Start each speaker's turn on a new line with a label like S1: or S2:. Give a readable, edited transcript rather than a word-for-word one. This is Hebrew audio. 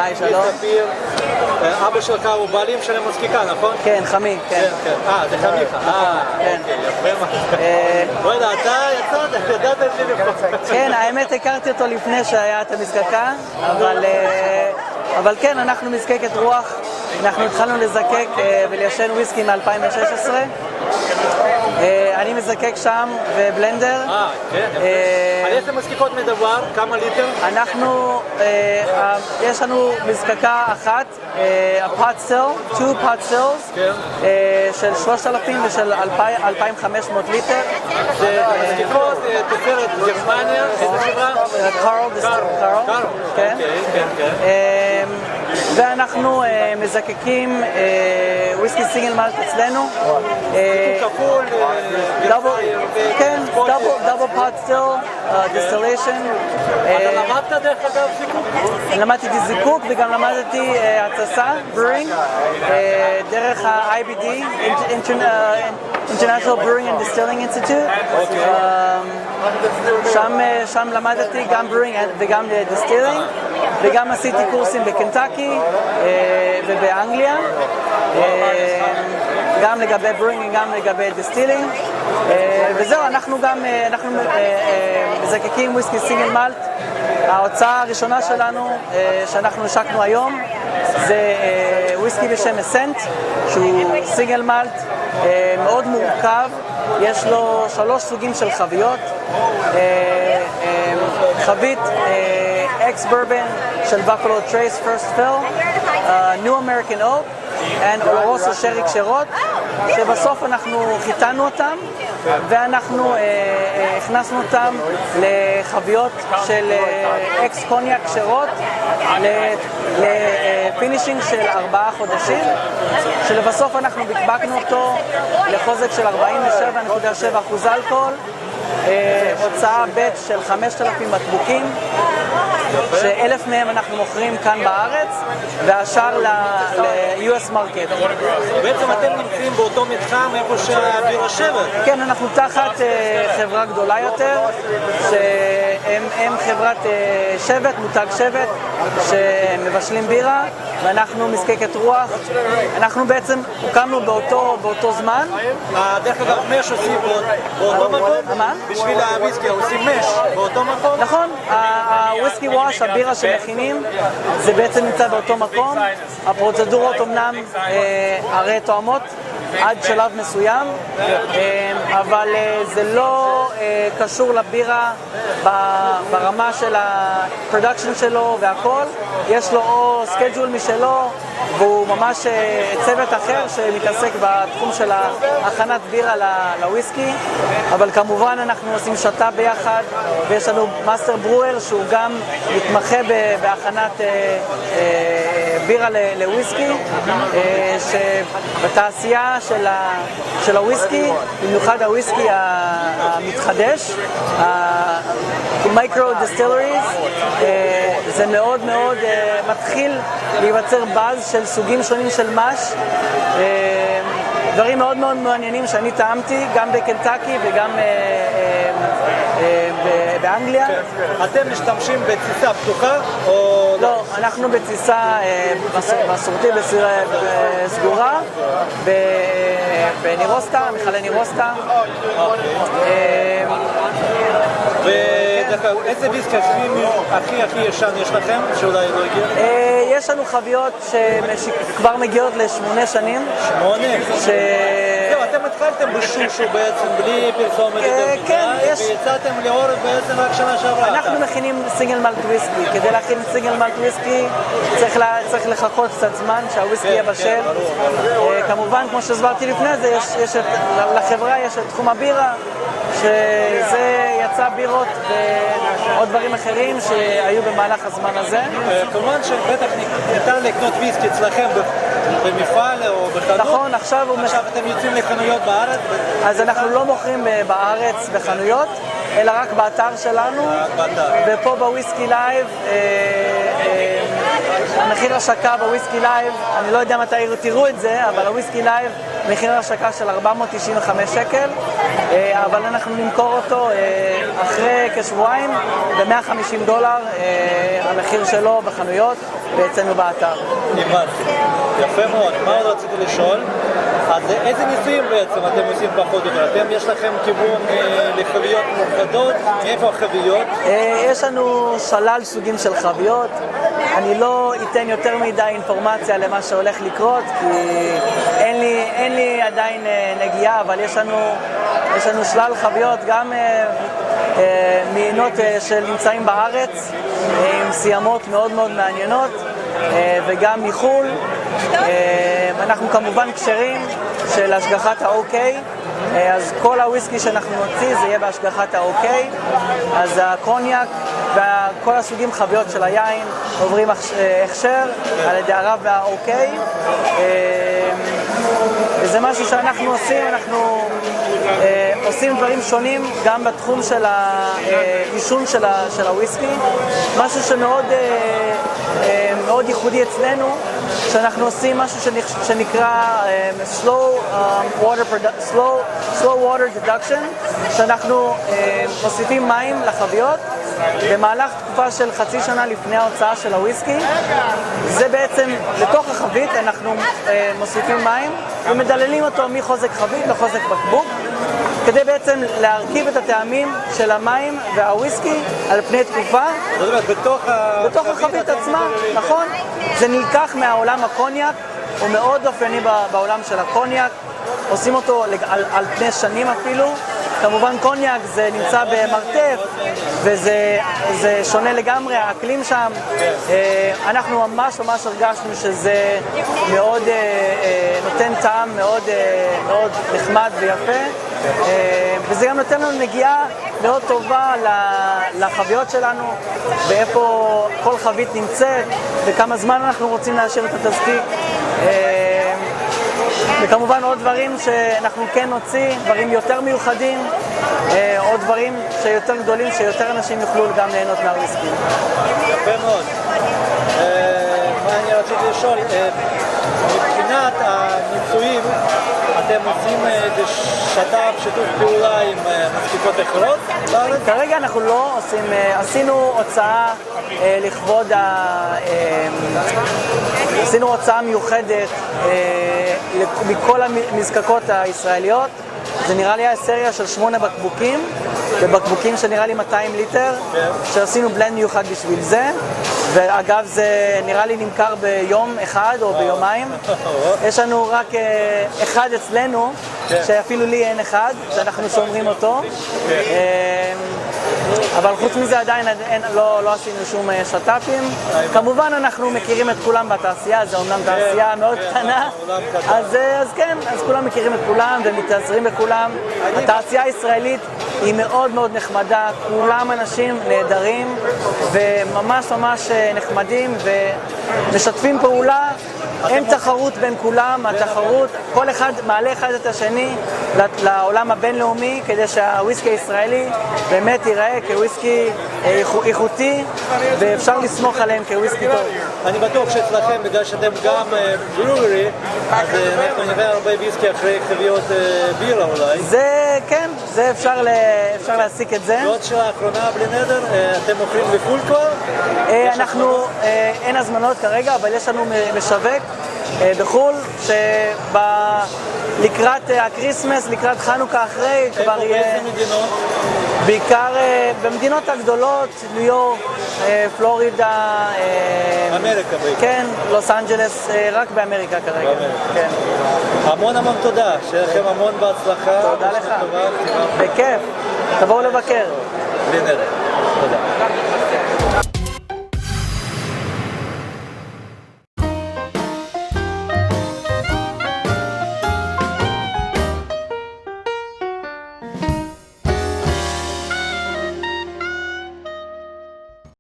S1: היי, שלום.
S2: ספיר, אבא שלך הוא בעלים של המוזקיקה, נכון?
S1: כן, חמי, כן.
S2: זה חמיך.
S1: כן.
S2: אוקיי, יפה מה. לא יודע, אתה ידעת את זה לפחות.
S1: כן, האמת הכרתי אותו לפני שהיה את המזקקה, אבל כן, אנחנו מזקקת רוח. אנחנו התחלנו לזקק וליישן וויסקי מ-2016. אני מזקק שם ובלנדר.
S2: כן. על איזה מזקיקות מדבר? כמה ליטר?
S1: יש לנו מזקקה אחת, two pot stills, של 3,000 ושל 2,500 ליטר.
S2: זה מזקיקות תוצרת גרמניה, איזה חברה?
S1: קארל, כן. ואנחנו מזקקים וויסקי סינגל מאלט אצלנו.
S2: כפול,
S1: כן, דאבל פוט סטיל, דיסטיליישן.
S2: אתה למדת דרך אגב זיקוק?
S1: למדתי זיקוק וגם למדתי התססה, ברינג, דרך ה-IBD, International Brewing and Distilling Institute. שם למדתי גם ברינג וגם דיסטילינג, וגם עשיתי קורסים בקנטקי ובאנגליה, גם לגבי ברינג וגם לגבי דיסטילינג. וזהו, אנחנו מזקקים וויסקי סינגל מאלט. ההוצאה הראשונה שלנו שאנחנו השקנו היום זה וויסקי בשם אסנט, שהוא סינגל מאלט מאוד מורכב. יש לו 3 סוגים של חביות. חבית אקס ברבן של Buffalo Trace First Fill, New American Oak and Oloroso שרי קשרות, שבסוף אנחנו חיתנו אותם ואנחנו הכנסנו אותם לחביות של אקס קוניאק קשרות לפינישינג של 4 חודשים, שלבסוף אנחנו בקבקנו אותו לחוזק של 47.7% אלכוהול, הוצאה בית של 5,000 בקבוקים, ש1,000 מהם אנחנו מוכרים כאן בארץ והשאר ל-US מרקט.
S2: בעצם אתם נמצאים באותו מתחם איפה שהבירה שבט?
S1: כן, אנחנו תחת חברה גדולה יותר, שהם חברת שבט, מותג שבט, שמבשלים בירה, ואנחנו מזקקת רוח. אנחנו בעצם הוקמנו באותו זמן.
S2: דרך אגב, מש עושים באותו מקום?
S1: מה?
S2: בשביל הוויסקי עושים מש באותו מקום?
S1: נכון, הוויסקי וואש, הבירה שמכינים, זה בעצם נמצא באותו מקום. הפרוצדורות אומנם הרי תואמות עד שלב מסוים, אבל זה לא קשור לבירה ברמה של הפרודקשן שלו והכל. יש לו או סקייג'ול משלו, והוא ממש צוות אחר שמתעסק בתחום של הכנת בירה לוויסקי, אבל כמובן אנחנו עושים שתה ביחד, ויש לנו מאסטר ברואר שהוא גם מתמחה בהכנת בירה לוויסקי, שבתעשייה של הוויסקי, במיוחד הוויסקי המתחדש, מייקרו דיסטילריז, זה מאוד מאוד מתחיל להיווצר באז של סוגים שונים של מש, דברים מאוד מאוד מעניינים שאני טעמתי גם בקנטקי וגם באנגליה.
S2: אתם משתמשים בתסיסה פתוחה או
S1: לא? אנחנו בתסיסה מסורתית סגורה בנירוסטה, מכלי נירוסטה.
S2: ואיזה ויסקי הכי ישן יש לכם שאולי לא הגיע?
S1: יש לנו חביות שכבר מגיעות ל8 שנים.
S2: 8? זהו, אתם התחלתם בשושו בעצם בלי פרסומת יותר מדי, ויצאתם לאור בעצם רק שנה שעברה.
S1: אנחנו מכינים סינגל מאלט וויסקי. כדי להכין סינגל מאלט וויסקי צריך לחכות קצת זמן שהוויסקי יבשל. כמובן, כמו שהסברתי לפני זה, לחברה יש את תחום הבירה, שזה יצא בירות ועוד דברים אחרים שהיו במהלך הזמן הזה.
S2: כמובן שבטח ניתן לקנות ויסקי אצלכם במפעל או בחנות.
S1: נכון, עכשיו
S2: אתם יוצאים לחנויות בארץ?
S1: אז אנחנו לא מוכרים בארץ בחנויות, אלא רק באתר שלנו, ופה בוויסקי לייב המחיר השקה בוויסקי לייב, אני לא יודע מתי תראו את זה, אבל הוויסקי לייב, מחיר השקה של 495 שקל, אבל אנחנו נמכור אותו אחרי כשבועיים ב$150, המחיר שלו בחנויות ואצלנו באתר.
S2: יפה מאוד. מה עוד רציתי לשאול? אז איזה ניסויים בעצם אתם עושים פחות או יותר? יש לכם כיוון לחביות מורכבות? מאיפה החביות?
S1: יש לנו שלל סוגים של חביות. אני לא אתן יותר מדי אינפורמציה למה שהולך לקרות, כי אין לי עדיין נגיעה, אבל יש לנו שלל חביות, גם מעינות שנמצאים בארץ, עם סיימות מאוד מאוד מעניינות, וגם מחול. אנחנו כמובן קשרים של השגחת ה-OK, אז כל הוויסקי שאנחנו נוציא זה יהיה בהשגחת ה-OK, אז הקוניאק וכל הסוגים חביות של היין עוברים הכשר על ידי הרב וה-OK, וזה משהו שאנחנו עושים, אנחנו עושים דברים שונים גם בתחום של העישון של הוויסקי, משהו שמאוד מאוד ייחודי אצלנו, שאנחנו עושים משהו שנקרא slow water deduction, שאנחנו מוסיפים מים לחביות במהלך תקופה של חצי שנה לפני ההוצאה של הוויסקי. זה בעצם, לתוך החבית אנחנו מוסיפים מים ומדללים אותו מחוזק חבית לחוזק בקבוק, כדי בעצם להרכיב את הטעמים של המים והוויסקי על פני תקופה.
S2: זאת אומרת, בתוך
S1: החבית עצמה, נכון? זה נלקח מהעולם הקוניאק, הוא מאוד אופייני בעולם של הקוניאק, עושים אותו על פני שנים אפילו. כמובן קוניאק זה נמצא במרתף, וזה שונה לגמרי, האקלים שם. אנחנו ממש הרגשנו שזה מאוד נותן טעם מאוד נחמד ויפה, וזה גם נותן לנו נגיעה מאוד טובה לחביות שלנו, באיפה כל חבית נמצאת, וכמה זמן אנחנו רוצים לאשר את התזקיק. וכמובן עוד דברים שאנחנו כן נוציא, דברים יותר מיוחדים, עוד דברים שיותר גדולים, שיותר אנשים יוכלו גם ליהנות מהוויסקי.
S2: יפה מאוד. מה אני רציתי לשאול, מבחינת הניסויים, אתם עושים איזה שיתוף פעולה עם משקיפות אחרות בארץ?
S1: כרגע אנחנו לא עושים, עשינו הוצאה מיוחדת מכל המזקקות הישראליות. זה נראה לי היה סריה של 8 בקבוקים, בבקבוקים שנראה לי 200 ליטר, שעשינו בלנד מיוחד בשביל זה, ואגב זה נראה לי נמכר ביום אחד או ביומיים. יש לנו רק אחד אצלנו, שאפילו לי אין אחד, שאנחנו שומרים אותו, אבל חוץ מזה עדיין לא עשינו שום שטאפים. כמובן אנחנו מכירים את כולם בתעשייה, זה אומנם תעשייה מאוד קטנה, אז כן, אז כולם מכירים את כולם ומתעזרים בכולם. התעשייה הישראלית היא מאוד מאוד נחמדה, כולם אנשים נהדרים וממש נחמדים ומשתפים פעולה. אין תחרות בין כולם, התחרות, כל אחד מעלה אחד את השני לעולם הבינלאומי, כדי שהוויסקי הישראלי באמת ייראה כוויסקי איכותי ואפשר לסמוך עליהם כוויסקי טוב.
S2: אני בטוח שאצלכם, בגלל שאתם גם ברורי, אז אנחנו נראה הרבה ויסקי אחרי חביות בירה אולי.
S1: זה כן, זה אפשר להסיק את זה.
S2: ועוד שאלה אחרונה בלי נדר, אתם מוכרים בחו"ל כבר?
S1: אנחנו, אין הזמנות כרגע, אבל יש לנו משווק בחו"ל, לקראת הקריסמס, לקראת חנוכה אחרי, כבר יהיה...
S2: באיזה מדינות?
S1: בעיקר במדינות הגדולות, ניו יורק, פלורידה...
S2: אמריקה בעיקר.
S1: כן, לוס אנג'לס, רק באמריקה כרגע. כן.
S2: המון תודה, שיהיה לכם המון בהצלחה.
S1: תודה לך. בכיף, תבואו לבקר.
S2: בלי נדר. תודה.